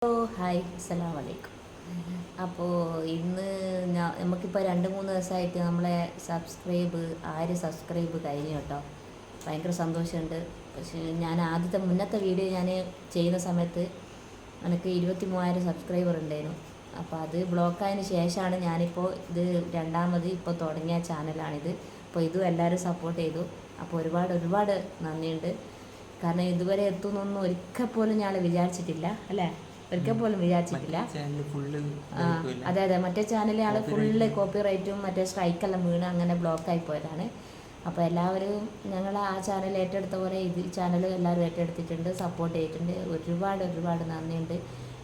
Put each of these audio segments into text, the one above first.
Hi അസ്സലാമു അലൈക്കും. അപ്പോൾ ഇന്ന് നമുക്കിപ്പോൾ 2-3 ദിവസമായിട്ട് നമ്മളെ സബ്സ്ക്രൈബ് കഴിഞ്ഞു കേട്ടോ. ഭയങ്കര സന്തോഷമുണ്ട്. പക്ഷേ ഞാൻ മുന്നത്തെ വീഡിയോ ഞാൻ ചെയ്യുന്ന സമയത്ത് എനിക്ക് 23,000 സബ്സ്ക്രൈബർ ഉണ്ടായിരുന്നു. അപ്പോൾ അത് ബ്ലോക്കായതിന് ശേഷമാണ് ഞാനിപ്പോൾ ഇത് രണ്ടാമത് ഇപ്പോൾ തുടങ്ങിയ ചാനലാണിത്. അപ്പോൾ ഇതും എല്ലാവരും സപ്പോർട്ട് ചെയ്തു. അപ്പോൾ ഒരുപാട് നന്ദിയുണ്ട്. കാരണം ഇതുവരെ എത്തുന്നൊന്നും ഒരിക്കൽ പോലും ഞാൻ വിചാരിച്ചിട്ടില്ല, അല്ലേ? ഒരിക്കൽ പോലും വിചാരിച്ചിട്ടില്ല. അതെ, മറ്റേ ചാനൽ ആൾ ഫുള്ള് കോപ്പിറൈറ്റും മറ്റേ സ്ട്രൈക്കെല്ലാം വീണ് അങ്ങനെ ബ്ലോക്കായി പോയതാണ്. അപ്പോൾ എല്ലാവരും ഞങ്ങൾ ആ ചാനൽ ഏറ്റെടുത്ത പോലെ ഇത് ചാനൽ എല്ലാവരും ഏറ്റെടുത്തിട്ടുണ്ട്, സപ്പോർട്ട് ചെയ്തിട്ടുണ്ട്. ഒരുപാട് നന്ദിയുണ്ട്.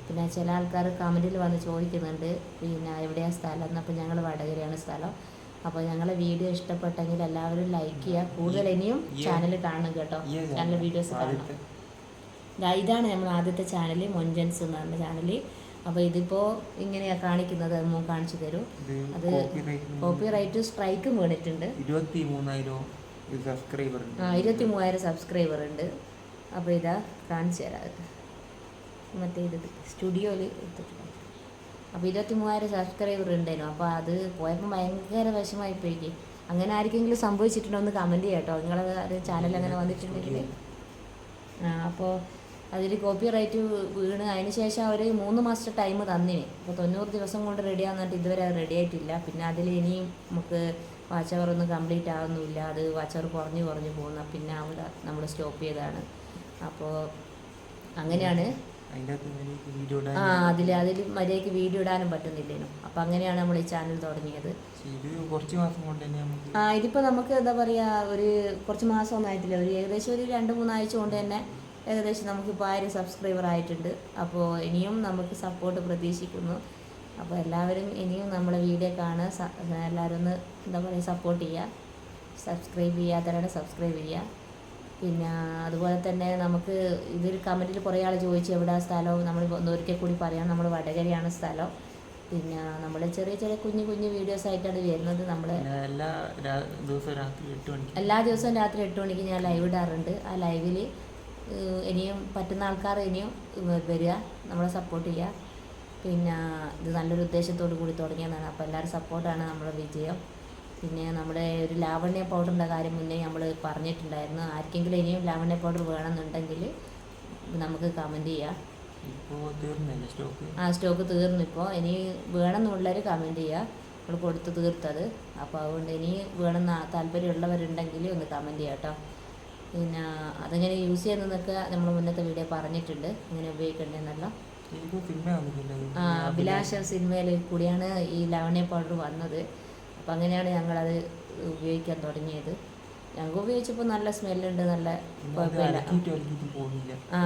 പിന്നെ ചില ആൾക്കാർ കമൻറ്റിൽ വന്ന് ചോദിക്കുന്നുണ്ട്, പിന്നെ എവിടെയാണ് സ്ഥലം എന്ന്. അപ്പോൾ ഞങ്ങൾ വടകരയാണ് സ്ഥലം. അപ്പോൾ ഞങ്ങളെ വീഡിയോ ഇഷ്ടപ്പെട്ടെങ്കിൽ എല്ലാവരും ലൈക്ക് ചെയ്യുക. കൂടുതൽ ഇനിയും ചാനൽ കാണണം കേട്ടോ, ചാനൽ വീഡിയോസ് കാണണം. ഇതാണ് നമ്മൾ ആദ്യത്തെ ചാനൽ, മൊഞ്ചൻസ് എന്ന് പറഞ്ഞ ചാനൽ. അപ്പോൾ ഇതിപ്പോൾ ഇങ്ങനെയാണ് കാണിക്കുന്നത്, അത് കാണിച്ചു തരും. അത് കോപ്പിറൈറ്റ് സ്ട്രൈക്കും വീണിട്ടുണ്ട്. 23,000 സബ്സ്ക്രൈബർ ഉണ്ട്. അപ്പോൾ ഇതാ കാണിച്ചു തരാം. മറ്റേ ഇത് സ്റ്റുഡിയോയിൽ എടുത്തിട്ടുണ്ട്. അപ്പോൾ 23,000 സബ്സ്ക്രൈബർ ഉണ്ടായിരുന്നു. അപ്പോൾ അത് പോയപ്പോൾ ഭയങ്കര വിഷമമായി പോയി. അങ്ങനെ ആർക്കെങ്കിലും സംഭവിച്ചിട്ടുണ്ടോ ഒന്ന് കമൻറ്റ് ചെയ്യാം കേട്ടോ, നിങ്ങളെ ചാനൽ അങ്ങനെ വന്നിട്ടുണ്ടെങ്കിൽ. അപ്പോൾ അതിൽ കോപ്പിറൈറ്റ് വീണ് അതിന് ശേഷം അവർ 3 മാസത്തെ ടൈം തന്നിന്. അപ്പോൾ 90 ദിവസം കൊണ്ട് റെഡിയാകുന്നിട്ട് ഇതുവരെ അത് റെഡി ആയിട്ടില്ല. പിന്നെ അതിൽ ഇനിയും നമുക്ക് വാച്ച് അവർ ഒന്നും കംപ്ലീറ്റ് ആകുന്നില്ല. അത് വാച്ച് അവർ കുറഞ്ഞു പോകുന്ന പിന്നെ അവിടെ നമ്മൾ സ്റ്റോപ്പ് ചെയ്തതാണ്. അപ്പോൾ അങ്ങനെയാണ്. അതിൽ മര്യാദയ്ക്ക് വീഡിയോ ഇടാനും പറ്റുന്നില്ലേനു. അപ്പോൾ അങ്ങനെയാണ് നമ്മൾ ഈ ചാനൽ തുടങ്ങിയത്. ഇതിപ്പോൾ നമുക്ക് എന്താ പറയുക, ഒരു കുറച്ച് മാസമൊന്നും ആയിട്ടില്ല, ഏകദേശം ഒരു 2-3 ആഴ്ച കൊണ്ട് തന്നെ ഏകദേശം നമുക്കിപ്പോൾ 1000 സബ്സ്ക്രൈബർ ആയിട്ടുണ്ട്. അപ്പോൾ ഇനിയും നമുക്ക് സപ്പോർട്ട് പ്രതീക്ഷിക്കുന്നു. അപ്പോൾ എല്ലാവരും ഇനിയും നമ്മുടെ വീഡിയോ കാണുക, എല്ലാവരും ഒന്ന് എന്താ പറയുക സപ്പോർട്ട് ചെയ്യുക. സബ്സ്ക്രൈബ് ചെയ്യാത്തവരാണ് സബ്സ്ക്രൈബ് ചെയ്യുക. പിന്നെ അതുപോലെ തന്നെ നമുക്ക് ഇതിൽ കമൻറ്റിൽ കുറേ ആൾ ചോദിച്ചു എവിടെ സ്ഥലവും. നമ്മൾ ഒരിക്കൽ കൂടി പറയാം, നമ്മൾ വടകരയാണ് സ്ഥലം. പിന്നെ നമ്മൾ ചെറിയ കുഞ്ഞു വീഡിയോസ് ആയിട്ടാണ് വരുന്നത്. നമ്മൾ എല്ലാ ദിവസവും രാത്രി 8 മണിക്ക് ഞാൻ ലൈവ് ഇടാറുണ്ട്. ആ ലൈവിൽ ഇനിയും പറ്റുന്ന ആൾക്കാർ ഇനിയും വരിക, നമ്മളെ സപ്പോർട്ട് ചെയ്യുക. പിന്നെ ഇത് നല്ലൊരു ഉദ്ദേശത്തോടു കൂടി തുടങ്ങിയതാണ്. അപ്പോൾ എല്ലാവരും സപ്പോർട്ടാണ് നമ്മുടെ വിജയം. പിന്നെ നമ്മുടെ ഒരു ലാവണ്യ പൗഡറിൻ്റെ കാര്യം മുന്നേ നമ്മൾ പറഞ്ഞിട്ടുണ്ടായിരുന്നു. ആർക്കെങ്കിലും ഇനിയും ലാവണ്യ പൗഡർ വേണമെന്നുണ്ടെങ്കിൽ നമുക്ക് കമൻറ്റ് ചെയ്യാം. സ്റ്റോക്ക് തീർന്നു. ഇപ്പോൾ ഇനി വേണമെന്നുള്ളവർ കമൻറ്റ് ചെയ്യുക, നമ്മൾ കൊടുത്ത് തീർത്തത്. അപ്പോൾ അതുകൊണ്ട് ഇനി വേണമെന്ന് താല്പര്യമുള്ളവരുണ്ടെങ്കിൽ ഒന്ന് കമൻറ്റ് ചെയ്യാം കേട്ടോ. പിന്നെ അതെങ്ങനെ യൂസ് ചെയ്യുന്നതൊക്കെ നമ്മൾ മുന്നത്തെ വീഡിയോ പറഞ്ഞിട്ടുണ്ട്, ഇങ്ങനെ ഉപയോഗിക്കേണ്ടതെന്നല്ല. അഭിലാഷ സിനിമയിൽ കൂടിയാണ് ഈ ലാവണ്യ പൗഡർ വന്നത്. അപ്പോൾ അങ്ങനെയാണ് ഞങ്ങളത് ഉപയോഗിക്കാൻ തുടങ്ങിയത്. ഞങ്ങൾക്ക് ഉപയോഗിച്ചപ്പോൾ നല്ല സ്മെല്ലുണ്ട്, നല്ല കുഴപ്പമില്ല.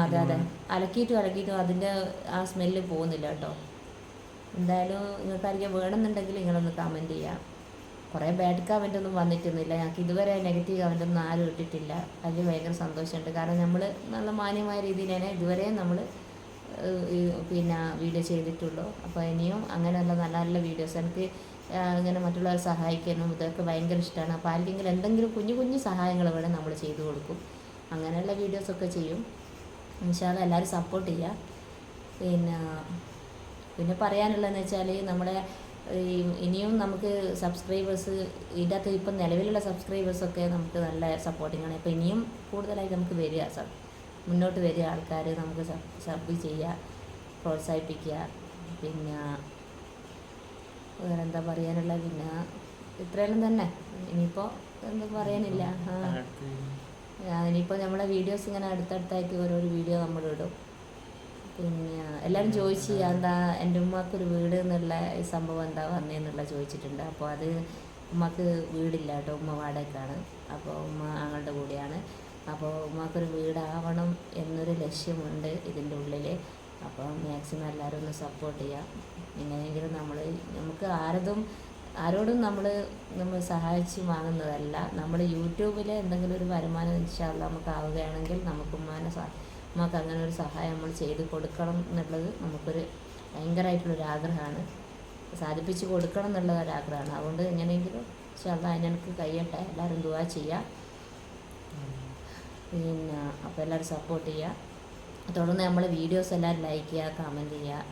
അതെ, അലക്കിയിട്ടും അതിൻ്റെ ആ സ്മെല്ല് പോകുന്നില്ല കേട്ടോ. എന്തായാലും നിങ്ങൾക്ക് ആയിരിക്കും വേണമെന്നുണ്ടെങ്കിൽ നിങ്ങളൊന്ന് കമൻറ്റ് ചെയ്യാം. കുറേ ബാഡ് കമൻ്റ് ഒന്നും വന്നിട്ടൊന്നുമില്ല. ഞങ്ങൾക്ക് ഇതുവരെ നെഗറ്റീവ് കമൻ്റ് ഒന്നും ആരും ഇട്ടിട്ടില്ല. അതിൽ ഭയങ്കര സന്തോഷമുണ്ട്. കാരണം നമ്മൾ നല്ല മാന്യമായ രീതിയിൽ തന്നെ ഇതുവരെയും നമ്മൾ പിന്നെ വീഡിയോ ചെയ്തിട്ടുള്ളൂ. അപ്പോൾ ഇനിയും അങ്ങനെയുള്ള നല്ല വീഡിയോസ് എനിക്ക് ഇങ്ങനെ മറ്റുള്ളവരെ സഹായിക്കാനും ഇതൊക്കെ ഭയങ്കര ഇഷ്ടമാണ്. അപ്പോൾ ആർക്കെങ്കിലും എന്തെങ്കിലും കുഞ്ഞു സഹായങ്ങൾ വേണം നമ്മൾ ചെയ്തു കൊടുക്കും. അങ്ങനെയുള്ള വീഡിയോസൊക്കെ ചെയ്യും. ഇൻഷാ അല്ലാഹ് എല്ലാവരും സപ്പോർട്ട് ചെയ്യുക. പിന്നെ പറയാനുള്ളതെന്ന് വെച്ചാൽ നമ്മുടെ ഇനിയും നമുക്ക് സബ്സ്ക്രൈബേഴ്സ് ഇതിൻ്റെ അകത്ത് ഇപ്പം നിലവിലുള്ള സബ്സ്ക്രൈബേഴ്സൊക്കെ നമുക്ക് നല്ല സപ്പോർട്ടിങ്ങാണ്. ഇപ്പോൾ ഇനിയും കൂടുതലായിട്ട് നമുക്ക് മുന്നോട്ട് വരിക ആൾക്കാർ, നമുക്ക് സബ് ചെയ്യുക, പ്രോത്സാഹിപ്പിക്കുക. പിന്നെ വേറെന്താ പറയാനുള്ള, പിന്നെ ഇത്രയെല്ലാം തന്നെ. ഇനിയിപ്പോൾ എന്താ പറയാനില്ല. ഇനിയിപ്പോൾ നമ്മളെ വീഡിയോസ് ഇങ്ങനെ അടുത്തടുത്തായിട്ട് ഓരോരോ വീഡിയോ നമ്മളിടും. പിന്നെ എല്ലാവരും ചോദിച്ച് എന്താ എൻ്റെ ഉമ്മക്കൊരു വീട് എന്നുള്ള സംഭവം എന്താ വന്നതെന്നുള്ള ചോദിച്ചിട്ടുണ്ട്. അപ്പോൾ അത് ഉമ്മക്ക് വീടില്ല കേട്ടോ, ഉമ്മ വാടകയ്ക്കാണ്. അപ്പോൾ ഉമ്മ ആങ്ങളുടെ കൂടെയാണ്. അപ്പോൾ ഉമ്മക്കൊരു വീടാവണം എന്നൊരു ലക്ഷ്യമുണ്ട് ഇതിൻ്റെ ഉള്ളിൽ. അപ്പോൾ മാക്സിമം എല്ലാവരും ഒന്ന് സപ്പോർട്ട് ചെയ്യാം. എങ്ങനെയെങ്കിലും നമുക്ക് ആരോടും നമ്മൾ സഹായിച്ച് വാങ്ങുന്നതല്ല. നമ്മൾ യൂട്യൂബിൽ എന്തെങ്കിലും ഒരു വരുമാനം ഇൻഷാ അല്ലാഹ് നമുക്ക് ആവുകയാണെങ്കിൽ നമുക്ക് ഉമ്മക്ക് അങ്ങനെ ഒരു സഹായം നമ്മൾ ചെയ്ത് കൊടുക്കണം എന്നുള്ളത് നമുക്കൊരു ഭയങ്കരമായിട്ടുള്ളൊരു ആഗ്രഹമാണ്. സാധിപ്പിച്ച് കൊടുക്കണം എന്നുള്ള ഒരാഗ്രഹമാണ്. അതുകൊണ്ട് എങ്ങനെയെങ്കിലും ഇൻഷാ അല്ലാഹ് അതിനെനിക്ക് കഴിയട്ടെ. എല്ലാവരും ദുആ ചെയ്യുക. പിന്നെ അപ്പോൾ എല്ലാവരും സപ്പോർട്ട് ചെയ്യുക. തുടർന്ന് നമ്മളെ വീഡിയോസ് എല്ലാവരും ലൈക്ക് ചെയ്യുക, കമൻറ്റ് ചെയ്യുക,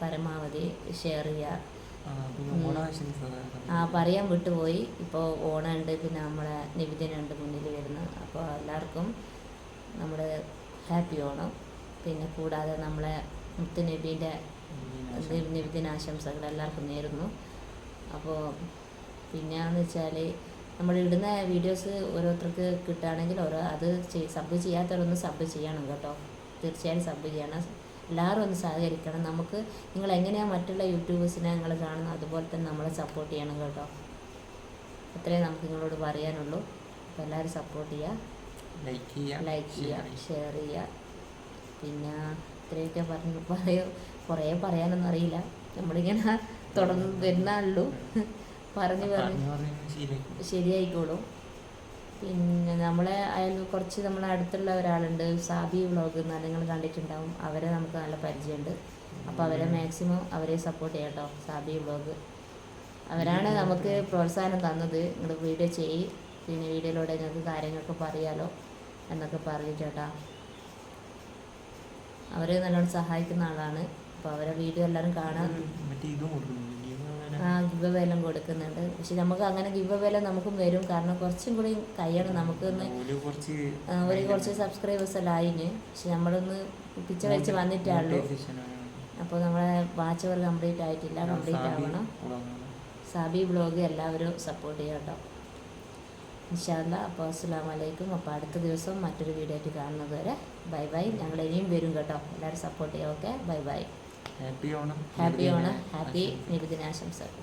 പരമാവധി ഷെയർ ചെയ്യുക. പറയാൻ വിട്ടുപോയി, ഇപ്പോൾ ഓണമുണ്ട്, പിന്നെ നമ്മളെ നിവിധനുണ്ട് മുന്നിൽ വരുന്നത്. അപ്പോൾ എല്ലാവർക്കും നമ്മുടെ ഹാപ്പി ഓണം. പിന്നെ കൂടാതെ നമ്മളെ മുത്തുനബീൻ്റെ നിവിധനാശംസകൾ എല്ലാവർക്കും നേരുന്നു. അപ്പോൾ പിന്നെയെന്ന് വെച്ചാൽ നമ്മൾ ഇടുന്ന വീഡിയോസ് ഓരോരുത്തർക്ക് കിട്ടുകയാണെങ്കിൽ അത് സബ് ചെയ്യാത്തവരൊന്ന് സബ് ചെയ്യണം കേട്ടോ. തീർച്ചയായും സബ് ചെയ്യണം. എല്ലാവരും ഒന്ന് സഹകരിക്കണം. നമുക്ക് നിങ്ങൾ എങ്ങനെയാണ് മറ്റുള്ള യൂട്യൂബേഴ്സിനെ നിങ്ങൾ കാണുന്നത് അതുപോലെ തന്നെ നമ്മളെ സപ്പോർട്ട് ചെയ്യണം കേട്ടോ. അത്രയും നമുക്ക് നിങ്ങളോട് പറയാനുള്ളൂ. അപ്പോൾ എല്ലാവരും സപ്പോർട്ട് ചെയ്യുക, ലൈക്ക് ചെയ്യുക, ഷെയർ ചെയ്യുക. പിന്നെ ഇത്രയൊക്കെ കുറേ പറയാനൊന്നും അറിയില്ല. നമ്മളിങ്ങനെ തുടർന്ന് വരുന്നുള്ളൂ, പറഞ്ഞ് ശരിയായിക്കോളും. പിന്നെ നമ്മളെ കുറച്ച് നമ്മളെ അടുത്തുള്ള ഒരാളുണ്ട്, സാബി വ്ളോഗ് എന്ന് നിങ്ങൾ കണ്ടിട്ടുണ്ടാവും. അവരെ നമുക്ക് നല്ല പരിചയമുണ്ട്. അപ്പോൾ അവരെ മാക്സിമം അവരെ സപ്പോർട്ട് ചെയ്യാം കേട്ടോ. സാബി വ്ളോഗ് അവരാണ് നമുക്ക് പ്രോത്സാഹനം തന്നത്. നിങ്ങൾ വീഡിയോ ചെയ്യ്, പിന്നെ വീഡിയോയിലൂടെ ഞങ്ങൾക്ക് കാര്യങ്ങളൊക്കെ പറയാലോ എന്നൊക്കെ പറഞ്ഞിട്ടാ. അവർ നല്ലോണം സഹായിക്കുന്ന ആളാണ്. അപ്പോൾ അവരെ വീഡിയോ എല്ലാവരും കാണാൻ ഗിവ് അവേ എല്ലാം കൊടുക്കുന്നുണ്ട്. പക്ഷെ നമുക്ക് അങ്ങനെ ഗിവ് അവേ എല്ലാം നമുക്കും വരും. കാരണം കുറച്ചും കൂടി കഴിയണം നമുക്കൊന്ന്. കുറച്ച് സബ്സ്ക്രൈബേഴ്സ് എല്ലാം ആയിന്. പക്ഷെ നമ്മളൊന്ന് പിച്ച വെച്ച് വന്നിട്ടുള്ളൂ. അപ്പോൾ നമ്മളെ വാച്ച് അവർ കംപ്ലീറ്റ് ആയിട്ടില്ല, കംപ്ലീറ്റ് ആവണം. സാബി വ്ളോഗ് എല്ലാവരും സപ്പോർട്ട് ചെയ്യാം കേട്ടോ. ഇൻഷാ അല്ലാഹ്. അപ്പോൾ അസ്സലാമു അലൈക്കും. അപ്പോൾ അടുത്ത ദിവസം മറ്റൊരു വീഡിയോ ആയിട്ട് കാണുന്നത് വരെ ബൈ ബൈ. ഞങ്ങൾ ഇനിയും വരും കേട്ടോ. എല്ലാവരും സപ്പോർട്ട് ചെയ്യാം. Okay, bye bye. Happy Onam, happy നിബിദിനാശംസകൾ.